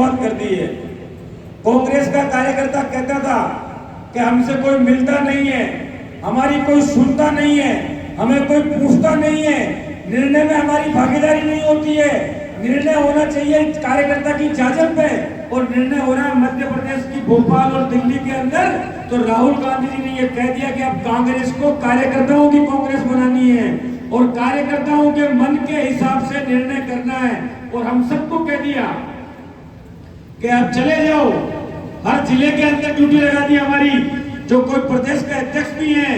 शुरुआत कर दी है। कांग्रेस का कार्यकर्ता कहता था कि हमसे कोई मिलता नहीं है, हमारी कोई सुनता नहीं है, हमें कोई पूछता नहीं है, निर्णय में हमारी भागीदारी नहीं होती है, निर्णय होना चाहिए कार्यकर्ता की इजाजत पे, और निर्णय हो रहा है मध्य प्रदेश की भोपाल और दिल्ली के अंदर। तो राहुल गांधी जी ने यह कह दिया कि अब कांग्रेस को कार्यकर्ताओं की कांग्रेस बनानी है और कार्यकर्ताओं के मन के हिसाब से निर्णय करना है। और हम सबको कह दिया कि अब चले जाओ, हर जिले के अंदर ड्यूटी लगा दी हमारी। जो कोई प्रदेश के अध्यक्ष भी हैं,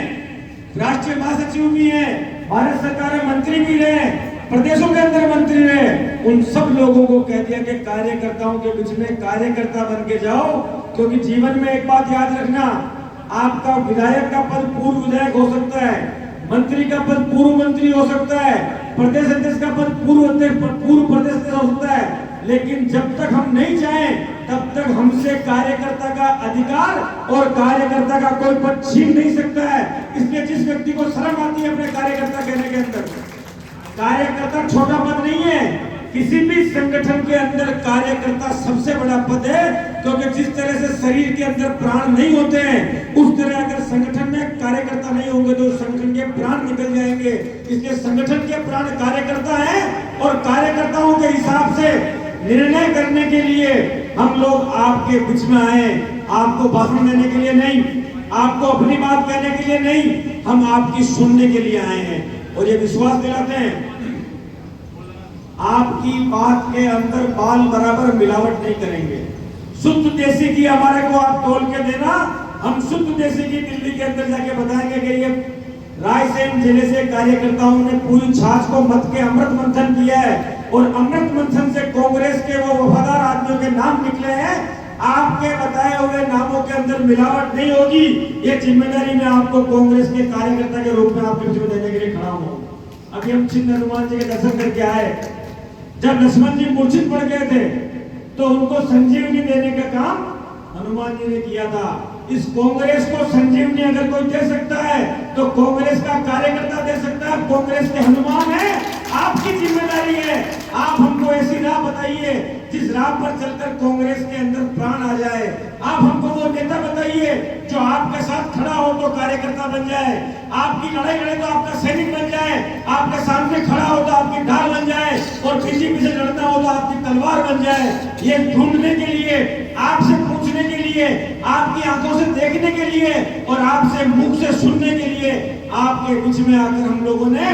राष्ट्रीय महासचिव भी हैं, भारत सरकार में मंत्री भी रहे, प्रदेशों के अंदर मंत्री रहे, उन सब लोगों को कह दिया कि कार्यकर्ताओं के बीच में कार्यकर्ता बन के जाओ। क्योंकि जीवन में एक बात याद रखना, आपका विधायक का पद पूर्व विधायक हो सकता है, मंत्री का पद पूर्व मंत्री हो सकता है, प्रदेश अध्यक्ष का पद पूर्व प्रदेश अध्यक्ष हो सकता है, लेकिन जब तक हम नहीं चाहें तब तक हमसे कार्यकर्ता का अधिकार और कार्यकर्ता का कोई पद छीन नहीं सकता है। इसलिए जिस व्यक्ति को शर्म आती है अपने कार्यकर्ता कहने के अंदर, कार्यकर्ता छोटा पद नहीं है, किसी भी संगठन के अंदर कार्यकर्ता सबसे बड़ा पद है। क्योंकि जिस तरह से शरीर के अंदर प्राण नहीं होते हैं, उस तरह अगर संगठन में कार्यकर्ता नहीं होंगे तो संगठन के प्राण निकल जाएंगे। इसलिए संगठन के प्राण कार्यकर्ता है और कार्यकर्ताओं के हिसाब से निर्णय करने के लिए हम लोग आपके बीच में आए। आपको भाषण देने के लिए नहीं, आपको अपनी बात कहने के लिए नहीं, हम आपकी सुनने के लिए आए हैं और ये विश्वास दिलाते हैं आपकी बात के अंदर बाल बराबर मिलावट नहीं करेंगे। शुद्ध देसी घी हमारे को आप तोल के देना, हम शुद्ध देसी घी दिल्ली के अंदर जाके बताएंगे कि ये रायसेन जिले से कार्यकर्ताओं ने पूरी छाछ को मत के अमृत मंथन किया है और अमृत मंथन से कांग्रेस के वो वफादार आदमियों के नाम निकले हैं। आपके बताए हुए नामों के अंदर मिलावट नहीं होगी। ये जिम्मेदारी मैं आपको कांग्रेस के कार्यकर्ता के रूप में आपके बीच में देने के लिए खड़ा हूं। अभी हम छिन्न हनुमान जी के दर्शन करके आए। जब लक्ष्मण जी मूर्छित पड़ गए थे तो उनको संजीवनी देने का काम हनुमान जी ने किया था। इस कांग्रेस को संजीवनी अगर कोई दे सकता है तो कांग्रेस का कार्यकर्ता दे सकता है। कांग्रेस के हनुमान है, आपकी जिम्मेदारी है। आप हमको ऐसी राह बताइए जिस राह पर चलकर कांग्रेस के अंदर प्राण आ जाए। आप हमको वो नेता बताइए जो आपके साथ खड़ा हो तो कार्यकर्ता बन जाए, आपकी लड़ाई लड़े तो आपका सैनिक बन जाए, आपके सामने खड़ा हो तो आपकी ढाल बन जाए और बीजेपी से लड़ना हो तो आपकी तलवार बन जाए। ये ढूंढने के लिए, आपसे पूछने के लिए, आपकी आंखों से देखने के लिए और आपसे मुख से सुनने के लिए आपके बीच में आकर हम लोगों ने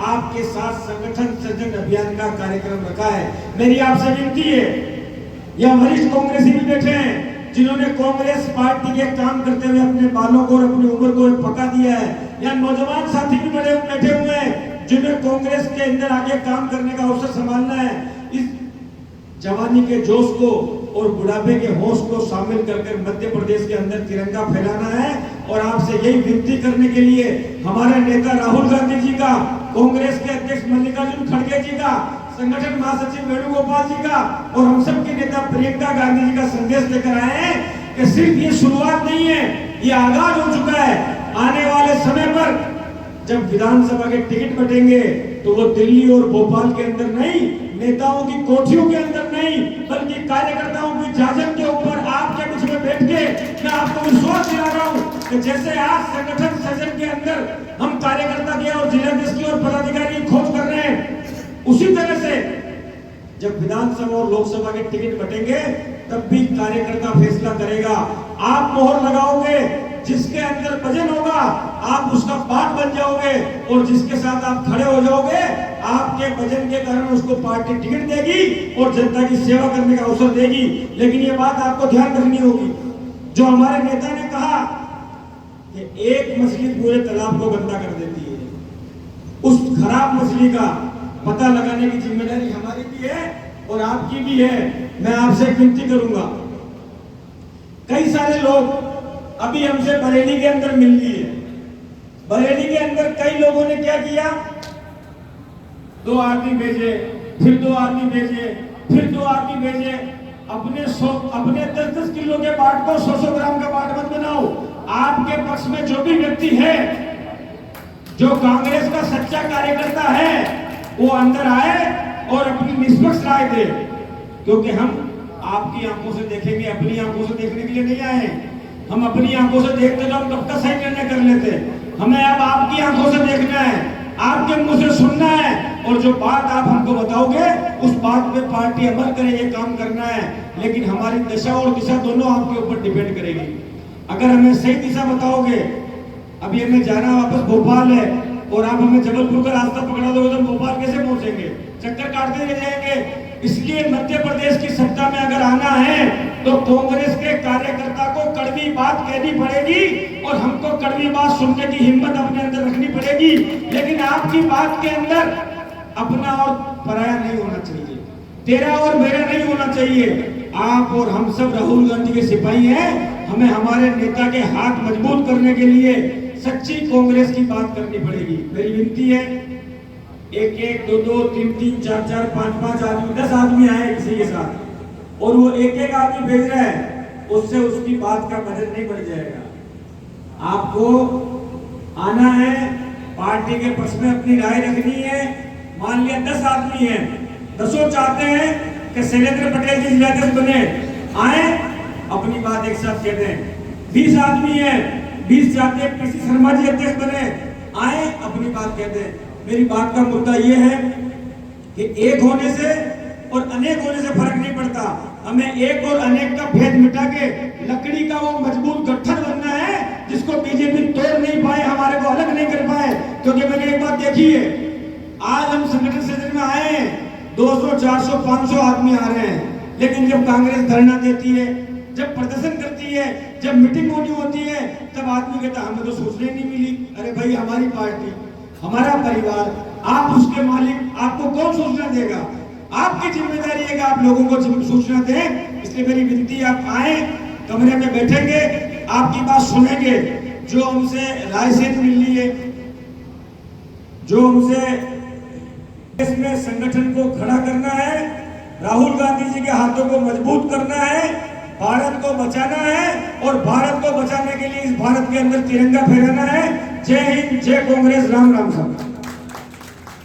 आपके साथ संगठन सृजन अभियान का कार्यक्रम रखा है। मेरी आपसे विनती है, यह वरिष्ठ कांग्रेसी भी बैठे हैं जिन्होंने कांग्रेस पार्टी के काम करते हुए अपने बालों को और अपनी उम्र को पका दिया है, या नौजवान साथी भी बैठे हुए हैं जिन्हें कांग्रेस के अंदर आगे काम करने का अवसर संभालना है। इस जवानी के जोश को और बुढ़ापे के होश को शामिल कर मध्य प्रदेश के अंदर तिरंगा फैलाना है। और आपसे यही विनती करने के लिए हमारे नेता राहुल गांधी जी का, कांग्रेस के अध्यक्ष मल्लिकार्जुन खड़गे जी का, संगठन महासचिव वेणुगोपाल जी का और हम सब के नेता प्रियंका गांधी जी का संदेश लेकर आए हैं कि सिर्फ ये शुरुआत नहीं है, ये आगाज हो चुका है। आने वाले समय पर जब विधानसभा के टिकट बटेंगे तो वो दिल्ली और भोपाल के अंदर नहीं, नेताओं की कोठियों के अंदर नहीं, बल्कि कार्यकर्ताओं की इजाजत के ऊपर आपके बीच में बैठ के मैं आपको विश्वास दिला रहा हूं कि जैसे आज संगठन सृजन के अंदर हम कार्यकर्ता के और जिलाध्यक्ष की और पदाधिकारी की खोज कर रहे हैं, उसी तरह से जब विधानसभा और लोकसभा के टिकट बटेंगे तब भी कार्यकर्ता फैसला करेगा। आप मोहर लगाओगे, जिसके अंदर वजन होगा आप उसका पार्ट बन जाओगे और जिसके साथ आप खड़े हो जाओगे आपके वजन के कारण उसको पार्टी टिकट देगी और जनता की सेवा करने का अवसर देगी। लेकिन ये बात आपको ध्यान रखनी होगी, जो हमारे नेता ने कहा कि एक मछली पूरे तालाब को गंदा कर देती है, उस खराब मछली का पता लगाने की जिम्मेदारी हमारी भी है और आपकी भी है। मैं आपसे विनती करूंगा, कई सारे लोग अभी हमसे बरेली के अंदर मिल लिए। बरेली के अंदर कई लोगों ने क्या किया, 2 आदमी भेजे, फिर 2 आदमी भेजे, फिर 2 आदमी भेजे। अपने 10-10 किलो के बाट को 100-100 ग्राम का बाट मत बनाओ। आपके पक्ष में जो भी व्यक्ति है, जो कांग्रेस का सच्चा कार्यकर्ता है, वो अंदर आए और अपनी निष्पक्ष राय दे, क्योंकि हम आपकी आंखों से देखेंगे, अपनी आंखों से देखने के लिए नहीं आए। हम अपनी आंखों से देखते तो हम कब का सही निर्णय कर लेते। हमें अब आपकी आंखों से देखना है, आपके मुंह से सुनना है, और जो बात आप हमको बताओगे उस बात पे पार्टी अमल करे, ये काम करना है। लेकिन हमारी दिशा और दिशा दोनों आपके ऊपर डिपेंड करेगी। अगर हमें सही दिशा बताओगे, अभी हमें जाना वापस भोपाल है और आप हमें जबलपुर का रास्ता पकड़ा दोगे तो हम भोपाल कैसे पहुंचेंगे? चक्कर काटते रह जाएंगे। इसलिए मध्य प्रदेश की सत्ता में अगर आना है तो कांग्रेस के कार्यकर्ता को कड़वी बात कहनी पड़ेगी और हमको कड़वी बात सुनने की हिम्मत अपने अंदर रखनी पड़ेगी। लेकिन आपकी बात के अंदर अपना और पराया नहीं होना चाहिए, तेरा और मेरा नहीं होना चाहिए। आप और हम सब राहुल गांधी के सिपाही हैं। हमें हमारे नेता के हाथ मजबूत करने के लिए सच्ची कांग्रेस की बात करनी पड़ेगी। मेरी विनती है, एक एक, दो दो, तीन तीन, चार चार, पांच पांच आदमी, 10 आदमी आए किसी के साथ और वो एक एक आदमी भेज रहा है, उससे उसकी बात का वजन नहीं बढ़ जाएगा। आपको आना है, पार्टी के पक्ष में अपनी राय रखनी है। मान लिया 10 आदमी हैं, 10 चाहते हैं कि शैलेंद्र पटेल जी जिलाध्यक्ष बने, आए अपनी बात एक साथ कहते हैं। 20 आदमी हैं, 20 चाहते हैं पीसी शर्मा जी अध्यक्ष बने, आए अपनी बात कहते हैं। मेरी बात का मुद्दा यह है कि एक होने से और अनेक होने से फर्क नहीं पड़ता। हमें एक और अनेक का भेद मिटा के लकड़ी का वो मजबूत गठन बनना है जिसको बीजेपी तोड़ नहीं पाए, हमारे को अलग नहीं कर पाए। क्योंकि मैंने एक बात देखी है, आज हम संगठन सदन में आए हैं, 200, 400, 500 आदमी आ रहे हैं, लेकिन जब कांग्रेस धरना देती है, जब प्रदर्शन करती है, जब मीटिंग होती है, तब आदमी कहता हमें तो सूचना नहीं मिली। अरे भाई, हमारी पार्टी, हमारा परिवार, आप उसके मालिक, आपको कौन सूचना देगा? आपकी जिम्मेदारी है कि आप लोगों को सूचना दें। इसलिए मेरी विनती है, आप आए, कमरे में बैठेंगे, आपकी बात सुनेंगे, जो हमसे राय से मिली है, जो हमसे देश में संगठन को खड़ा करना है, राहुल गांधी जी के हाथों को मजबूत करना है, भारत को बचाना है और भारत को बचाने के लिए इस भारत के अंदर तिरंगा फहराना है। जय हिंद, जय कांग्रेस, राम राम साहब।